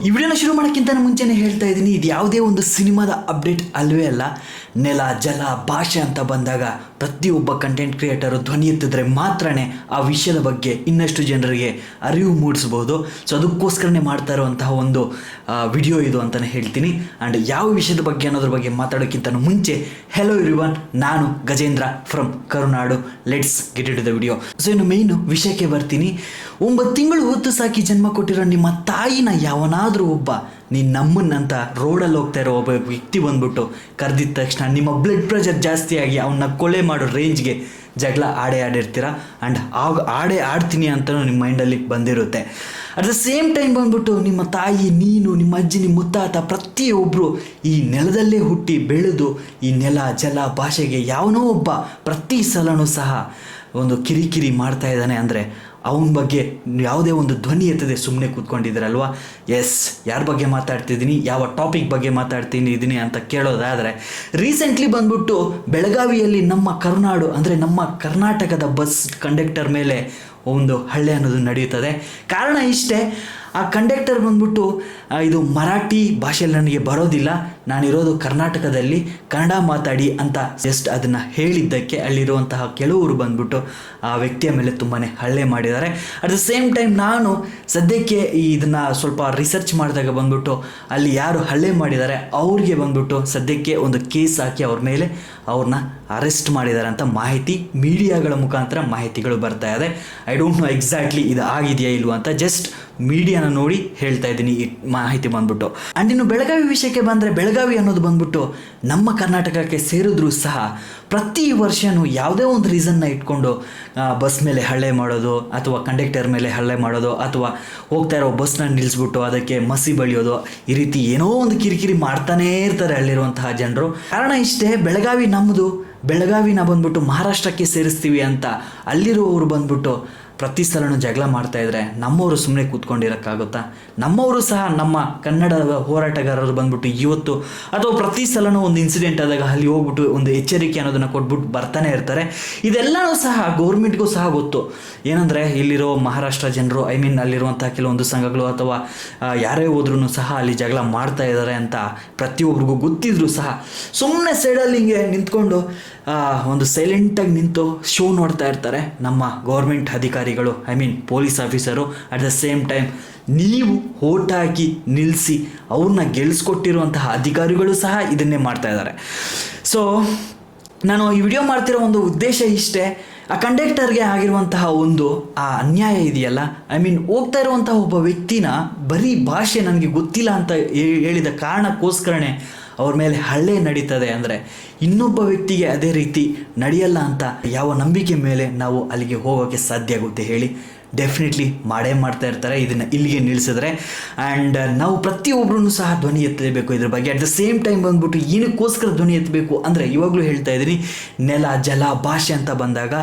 ಈ ವಿಡಿಯೋನ ಶುರು ಮಾಡೋಕ್ಕಿಂತ ಮುಂಚೆನೇ ಹೇಳ್ತಾ ಇದ್ದೀನಿ, ಇದು ಯಾವುದೇ ಒಂದು ಸಿನಿಮಾದ ಅಪ್ಡೇಟ್ ಅಲ್ವೇ ಅಲ್ಲ. ನೆಲ, ಜಲ, ಭಾಷೆ ಅಂತ ಬಂದಾಗ ಪ್ರತಿಯೊಬ್ಬ ಕಂಟೆಂಟ್ ಕ್ರಿಯೇಟರು ಧ್ವನಿ ಎತ್ತಿದ್ರೆ ಮಾತ್ರನೇ ಆ ವಿಷಯದ ಬಗ್ಗೆ ಇನ್ನಷ್ಟು ಜನರಿಗೆ ಅರಿವು ಮೂಡಿಸ್ಬೋದು. ಸೊ ಅದಕ್ಕೋಸ್ಕರನೇ ಮಾಡ್ತಾ ಇರುವಂತಹ ಒಂದು ವಿಡಿಯೋ ಇದು ಅಂತಲೇ ಹೇಳ್ತೀನಿ. ಆ್ಯಂಡ್ ಯಾವ ವಿಷಯದ ಬಗ್ಗೆ ಅನ್ನೋದ್ರ ಬಗ್ಗೆ ಮಾತಾಡೋಕ್ಕಿಂತ ಮುಂಚೆ, ಹೆಲೋ ಎವ್ರಿವನ್, ನಾನು Gajendra from Karunadu. Let's get it the video. So ಇನ್ನು ಮೇಯ್ನು ವಿಷಯಕ್ಕೆ ಬರ್ತೀನಿ. 9 ತಿಂಗಳು ಹೊತ್ತು ಸಾಕಿ ಜನ್ಮ ಕೊಟ್ಟಿರೋ ನಿಮ್ಮ ತಾಯಿನ ಯಾವನಾದರೂ ಒಬ್ಬ ನಮ್ಮನ್ನಂತ ರೋಡಲ್ಲಿ ಹೋಗ್ತಾ ಇರೋ ಒಬ್ಬ ವ್ಯಕ್ತಿ ಬಂದ್ಬಿಟ್ಟು ಕರೆದಿದ್ದ ತಕ್ಷಣ ನಿಮ್ಮ ಬ್ಲಡ್ ಪ್ರೆಷರ್ ಜಾಸ್ತಿ ಆಗಿ ಅವನ್ನ ಕೊಲೆ ಮಾಡೋ ರೇಂಜ್ಗೆ ಜಗಳ ಆಡಿರ್ತೀರ. ಆ್ಯಂಡ್ ಆಡ್ತೀನಿ ಅಂತಲೂ ನಿಮ್ಮ ಮೈಂಡಲ್ಲಿ ಬಂದಿರುತ್ತೆ. ಅಟ್ ದ ಸೇಮ್ ಟೈಮ್ ಬಂದ್ಬಿಟ್ಟು ನಿಮ್ಮ ತಾಯಿ, ನೀನು, ನಿಮ್ಮ ಅಜ್ಜಿ, ನಿಮ್ಮ ಮುತ್ತಾತ ಪ್ರತಿಯೊಬ್ಬರು ಈ ನೆಲದಲ್ಲೇ ಹುಟ್ಟಿ ಬೆಳೆದು ಈ ನೆಲ, ಜಲ, ಭಾಷೆಗೆ ಯಾವನೋ ಒಬ್ಬ ಪ್ರತಿ ಸಲನೂ ಸಹ ಒಂದು ಕಿರಿಕಿರಿ ಮಾಡ್ತಾ ಇದ್ದಾನೆ ಅಂದರೆ ಅವನ ಬಗ್ಗೆ ಯಾವುದೇ ಒಂದು ಧ್ವನಿ ಎತ್ತದೆ ಸುಮ್ಮನೆ ಕೂತ್ಕೊಂಡಿದ್ದೀರಲ್ವ. ಎಸ್, ಯಾರ ಬಗ್ಗೆ ಮಾತಾಡ್ತಿದ್ದೀನಿ, ಯಾವ ಟಾಪಿಕ್ ಬಗ್ಗೆ ಮಾತಾಡ್ತಿದ್ದೀನಿ ಅಂತ ಕೇಳೋದಾದರೆ, ರೀಸೆಂಟ್ಲಿ ಬಂದ್ಬಿಟ್ಟು ಬೆಳಗಾವಿಯಲ್ಲಿ ನಮ್ಮ ಕರುನಾಡು ಅಂದರೆ ನಮ್ಮ ಕರ್ನಾಟಕದ ಬಸ್ ಕಂಡಕ್ಟರ್ ಮೇಲೆ ಒಂದು ಹಲ್ಲೆ ಅನ್ನೋದು ನಡೆಯುತ್ತದೆ. ಕಾರಣ ಇಷ್ಟೇ, ಆ ಕಂಡಕ್ಟರ್ ಬಂದ್ಬಿಟ್ಟು ಇದು ಮರಾಠಿ ಭಾಷೆಯಲ್ಲಿ ನನಗೆ ಬರೋದಿಲ್ಲ, ನಾನಿರೋದು ಕರ್ನಾಟಕದಲ್ಲಿ, ಕನ್ನಡ ಮಾತಾಡಿ ಅಂತ ಜಸ್ಟ್ ಅದನ್ನು ಹೇಳಿದ್ದಕ್ಕೆ ಅಲ್ಲಿರುವಂತಹ ಕೆಲವರು ಬಂದ್ಬಿಟ್ಟು ಆ ವ್ಯಕ್ತಿಯ ಮೇಲೆ ತುಂಬಾ ಹಲ್ಲೆ ಮಾಡಿದ್ದಾರೆ. ಅಟ್ ದ ಸೇಮ್ ಟೈಮ್ ನಾನು ಸದ್ಯಕ್ಕೆ ಇದನ್ನು ಸ್ವಲ್ಪ ರಿಸರ್ಚ್ ಮಾಡಿದಾಗ ಬಂದ್ಬಿಟ್ಟು ಅಲ್ಲಿ ಯಾರು ಹಲ್ಲೆ ಮಾಡಿದ್ದಾರೆ ಅವ್ರಿಗೆ ಬಂದ್ಬಿಟ್ಟು ಸದ್ಯಕ್ಕೆ ಒಂದು ಕೇಸ್ ಹಾಕಿ ಅವ್ರ ಮೇಲೆ ಅವ್ರನ್ನ ಅರೆಸ್ಟ್ ಮಾಡಿದ್ದಾರೆ ಅಂತ ಮಾಹಿತಿ ಮೀಡಿಯಾಗಳ ಮುಖಾಂತರ ಮಾಹಿತಿಗಳು ಬರ್ತಾ ಇದೆ. ಐ ಡೋಂಟ್ ನೋ ಎಕ್ಸಾಕ್ಟ್ಲಿ ಇದು ಆಗಿದೆಯಾ ಇಲ್ವಾ ಅಂತ, ಜಸ್ಟ್ ಮೀಡಿಯಾನ ನೋಡಿ ಹೇಳ್ತಾ ಇದ್ದೀನಿ ಈ ಮಾಹಿತಿ ಬಂದ್ಬಿಟ್ಟು. ಆ್ಯಂಡ್ ಇನ್ನು ಬೆಳಗಾವಿ ವಿಷಯಕ್ಕೆ ಬಂದರೆ, ಬೆಳಗಾವಿ ಅನ್ನೋದು ಬಂದ್ಬಿಟ್ಟು ನಮ್ಮ ಕರ್ನಾಟಕಕ್ಕೆ ಸೇರಿದ್ರೂ ಸಹ ಪ್ರತಿ ವರ್ಷವೂ ಯಾವುದೇ ಒಂದು ರೀಸನ್ನ ಇಟ್ಕೊಂಡು ಬಸ್ ಮೇಲೆ ಹಲ್ಲೆ ಮಾಡೋದು, ಅಥವಾ ಕಂಡಕ್ಟರ್ ಮೇಲೆ ಹಲ್ಲೆ ಮಾಡೋದು, ಅಥವಾ ಹೋಗ್ತಾ ಇರೋ ಬಸ್ನ ನಿಲ್ಲಿಸ್ಬಿಟ್ಟು ಅದಕ್ಕೆ ಮಸಿ ಬಳಿಯೋದು, ಈ ರೀತಿ ಏನೋ ಒಂದು ಕಿರಿಕಿರಿ ಮಾಡ್ತಾನೇ ಇರ್ತಾರೆ ಅಲ್ಲಿರುವಂತಹ ಜನರು. ಕಾರಣ ಇಷ್ಟೇ, ಬೆಳಗಾವಿ ನಮ್ಮದು, ಬೆಳಗಾವಿನ ಬಂದ್ಬಿಟ್ಟು ಮಹಾರಾಷ್ಟ್ರಕ್ಕೆ ಸೇರಿಸ್ತೀವಿ ಅಂತ ಅಲ್ಲಿರುವವರು ಬಂದ್ಬಿಟ್ಟು ಪ್ರತಿ ಸಲನೂ ಜಗಳ ಮಾಡ್ತಾಯಿದ್ರೆ ನಮ್ಮವರು ಸುಮ್ಮನೆ ಕೂತ್ಕೊಂಡಿರೋಕ್ಕಾಗುತ್ತಾ? ನಮ್ಮವರು ಸಹ ನಮ್ಮ ಕನ್ನಡದ ಹೋರಾಟಗಾರರು ಬಂದ್ಬಿಟ್ಟು ಇವತ್ತು ಅಥವಾ ಪ್ರತಿ ಸಲನೂ ಒಂದು ಇನ್ಸಿಡೆಂಟ್ ಆದಾಗ ಅಲ್ಲಿ ಹೋಗ್ಬಿಟ್ಟು ಒಂದು ಎಚ್ಚರಿಕೆ ಅನ್ನೋದನ್ನು ಕೊಟ್ಬಿಟ್ಟು ಬರ್ತಾನೆ ಇರ್ತಾರೆ. ಇದೆಲ್ಲವೂ ಸಹ ಗೌರ್ಮೆಂಟ್ಗೂ ಸಹ ಗೊತ್ತು. ಏನಂದರೆ ಇಲ್ಲಿರೋ ಮಹಾರಾಷ್ಟ್ರ ಜನರು, ಅಲ್ಲಿರುವಂಥ ಕೆಲವೊಂದು ಸಂಘಗಳು ಅಥವಾ ಯಾರೇ ಹೋದ್ರೂ ಸಹ ಅಲ್ಲಿ ಜಗಳ ಮಾಡ್ತಾ ಇದ್ದಾರೆ ಅಂತ ಪ್ರತಿಯೊಬ್ಬರಿಗೂ ಗೊತ್ತಿದ್ರೂ ಸಹ ಸುಮ್ಮನೆ ಸೈಡಲ್ಲಿ ಹಿಂಗೆ ನಿಂತ್ಕೊಂಡು ಒಂದು ಸೈಲೆಂಟಾಗಿ ನಿಂತು ಶೋ ನೋಡ್ತಾ ಇರ್ತಾರೆ ನಮ್ಮ ಗೌರ್ಮೆಂಟ್ ಅಧಿಕಾರಿಗಳು, police officer. At the same time ನೀವು ಓಟ್ ಹಾಕಿ ನಿಲ್ಲಿಸಿ ಅವ್ರನ್ನ ಗೆಲ್ಲಿಸ್ಕೊಟ್ಟಿರುವಂತಹ ಅಧಿಕಾರಿಗಳು ಸಹ ಇದನ್ನೇ ಮಾಡ್ತಾ ಇದ್ದಾರೆ. ಸೊ ನಾನು ಈ ವಿಡಿಯೋ ಮಾಡ್ತಿರೋ ಒಂದು ಉದ್ದೇಶ ಇಷ್ಟೇ, ಆ ಕಂಡಕ್ಟರ್ಗೆ ಆಗಿರುವಂತಹ ಒಂದು ಆ ಅನ್ಯಾಯ ಇದೆಯಲ್ಲ, ಹೋಗ್ತಾ ಇರುವಂತಹ ಒಬ್ಬ ವ್ಯಕ್ತಿನ ಬರೀ ಭಾಷೆ ನನಗೆ ಗೊತ್ತಿಲ್ಲ ಅಂತ ಹೇಳಿದ ಕಾರಣಕ್ಕೋಸ್ಕರನೇ ಅವ್ರ ಮೇಲೆ ಹಲ್ಲೆ ನಡೀತದೆ ಅಂದರೆ ಇನ್ನೊಬ್ಬ ವ್ಯಕ್ತಿಗೆ ಅದೇ ರೀತಿ ನಡೆಯಲ್ಲ ಅಂತ ಯಾವ ನಂಬಿಕೆ ಮೇಲೆ ನಾವು ಅಲ್ಲಿಗೆ ಹೋಗೋಕ್ಕೆ ಸಾಧ್ಯ ಆಗುತ್ತೆ ಹೇಳಿ? ಡೆಫಿನೆಟ್ಲಿ ಮಾಡ್ತಾ ಇರ್ತಾರೆ ಇದನ್ನು ಇಲ್ಲಿಗೆ ನಿಲ್ಲಿಸಿದ್ರೆ. ಆ್ಯಂಡ್ ನಾವು ಪ್ರತಿಯೊಬ್ಬರೂ ಸಹ ಧ್ವನಿ ಎತ್ತಲೇಬೇಕು ಇದ್ರ ಬಗ್ಗೆ. ಅಟ್ ದ ಸೇಮ್ ಟೈಮ್ ಬಂದ್ಬಿಟ್ಟು ಏನಕ್ಕೋಸ್ಕರ ಧ್ವನಿ ಎತ್ತಬೇಕು ಅಂದರೆ, ಇವಾಗಲೂ ಹೇಳ್ತಾ ಇದ್ದೀನಿ, ನೆಲ, ಜಲ, ಭಾಷೆ ಅಂತ ಬಂದಾಗ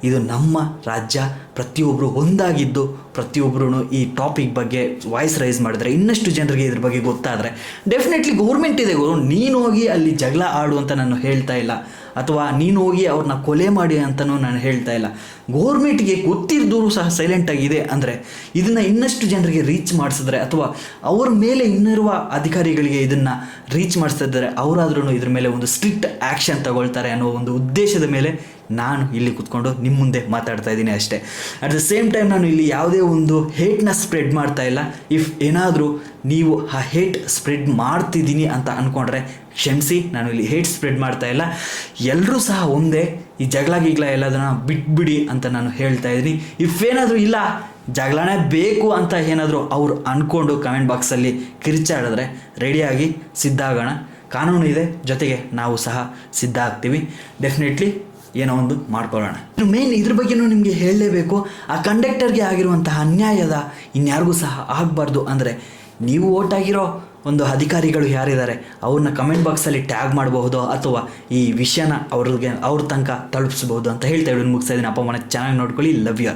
ಇದು ನಮ್ಮ ರಾಜ್ಯ. ಪ್ರತಿಯೊಬ್ಬರು ಒಂದಾಗಿದ್ದು ಪ್ರತಿಯೊಬ್ಬರೂ ಈ ಟಾಪಿಕ್ ಬಗ್ಗೆ ವಾಯ್ಸ್ ರೈಸ್ ಮಾಡಿದ್ರೆ ಇನ್ನಷ್ಟು ಜನರಿಗೆ ಇದ್ರ ಬಗ್ಗೆ ಗೊತ್ತಾದರೆ ಡೆಫಿನೆಟ್ಲಿ ಗೌರ್ಮೆಂಟ್ ಇದೆ, ನೀನು ಹೋಗಿ ಅಲ್ಲಿ ಜಗಳ ಆಡು ಅಂತ ನಾನು ಹೇಳ್ತಾ ಇಲ್ಲ, ಅಥವಾ ನೀನು ಹೋಗಿ ಅವ್ರನ್ನ ಕೊಲೆ ಮಾಡಿ ಅಂತಲೂ ನಾನು ಹೇಳ್ತಾ ಇಲ್ಲ. ಗೌರ್ಮೆಂಟ್ಗೆ ಗೊತ್ತಿದ್ದವರು ಸಹ ಸೈಲೆಂಟಾಗಿದೆ ಅಂದರೆ ಇದನ್ನು ಇನ್ನಷ್ಟು ಜನರಿಗೆ ರೀಚ್ ಮಾಡಿಸಿದ್ರೆ, ಅಥವಾ ಅವ್ರ ಮೇಲೆ ಇನ್ನಿರುವ ಅಧಿಕಾರಿಗಳಿಗೆ ಇದನ್ನು ರೀಚ್ ಮಾಡಿಸ್ತಿದ್ದಾರೆ, ಅವರಾದ್ರೂ ಇದ್ರ ಮೇಲೆ ಒಂದು ಸ್ಟ್ರಿಕ್ಟ್ ಆ್ಯಕ್ಷನ್ ತಗೊಳ್ತಾರೆ ಅನ್ನೋ ಒಂದು ಉದ್ದೇಶದ ಮೇಲೆ ನಾನು ಇಲ್ಲಿ ಕೂತ್ಕೊಂಡು ನಿಮ್ಮ ಮುಂದೆ ಮಾತಾಡ್ತಾ ಇದ್ದೀನಿ ಅಷ್ಟೇ. ಅಟ್ ದ ಸೇಮ್ ಟೈಮ್ ನಾನು ಇಲ್ಲಿ ಯಾವುದೇ ಒಂದು ಹೇಟ್ನ ಸ್ಪ್ರೆಡ್ ಮಾಡ್ತಾ ಇಲ್ಲ. ಇಫ್ ಏನಾದರೂ ನೀವು ಆ ಹೇಟ್ ಸ್ಪ್ರೆಡ್ ಮಾಡ್ತಿದ್ದೀನಿ ಅಂತ ಅಂದ್ಕೊಂಡ್ರೆ ಕ್ಷಮಿಸಿ, ನಾನು ಇಲ್ಲಿ ಹೇಟ್ ಸ್ಪ್ರೆಡ್ ಮಾಡ್ತಾ ಇಲ್ಲ. ಎಲ್ಲರೂ ಸಹ ಒಂದೇ, ಈ ಜಗಳ ಎಲ್ಲದನ್ನು ಬಿಟ್ಬಿಡಿ ಅಂತ ನಾನು ಹೇಳ್ತಾ ಇದ್ದೀನಿ. ಇಫ್ ಏನಾದರೂ ಇಲ್ಲ ಜಗಳನೇ ಬೇಕು ಅಂತ ಏನಾದರೂ ಅವ್ರು ಅಂದ್ಕೊಂಡು ಕಮೆಂಟ್ ಬಾಕ್ಸಲ್ಲಿ ಕಿರ್ಚಾಡಿದ್ರೆ ರೆಡಿಯಾಗಿ ಸಿದ್ಧ ಆಗೋಣ. ಕಾನೂನು ಇದೆ, ಜೊತೆಗೆ ನಾವು ಸಹ ಸಿದ್ಧ ಆಗ್ತೀವಿ. ಡೆಫಿನೆಟ್ಲಿ ಏನೋ ಒಂದು ಮಾಡ್ಕೊಳ್ಳೋಣ. ಮೇನ್ ಇದ್ರ ಬಗ್ಗೆನೂ ನಿಮಗೆ ಹೇಳಲೇಬೇಕು. ಆ ಕಂಡಕ್ಟರ್ಗೆ ಆಗಿರುವಂತಹ ಅನ್ಯಾಯದ ಇನ್ಯಾರಿಗೂ ಸಹ ಆಗಬಾರ್ದು ಅಂದರೆ ನೀವು ಓಟ್ ಆಗಿರೋ ಒಂದು ಅಧಿಕಾರಿಗಳು ಯಾರಿದ್ದಾರೆ ಅವ್ರನ್ನ ಕಮೆಂಟ್ ಬಾಕ್ಸಲ್ಲಿ ಟ್ಯಾಗ್ ಮಾಡಬಹುದು, ಅಥವಾ ಈ ವಿಷಯನ ಅವ್ರ ತನಕ ತಲುಪಿಸ್ಬೋದು ಅಂತ ಹೇಳ್ತಾ ಮುಗಿಸ್ತಾ ಇದ್ದೀನಿ. ಅಪ್ಪ ಮನೆ ಚೆನ್ನಾಗಿ ನೋಡ್ಕೊಳ್ಳಿ. Love you.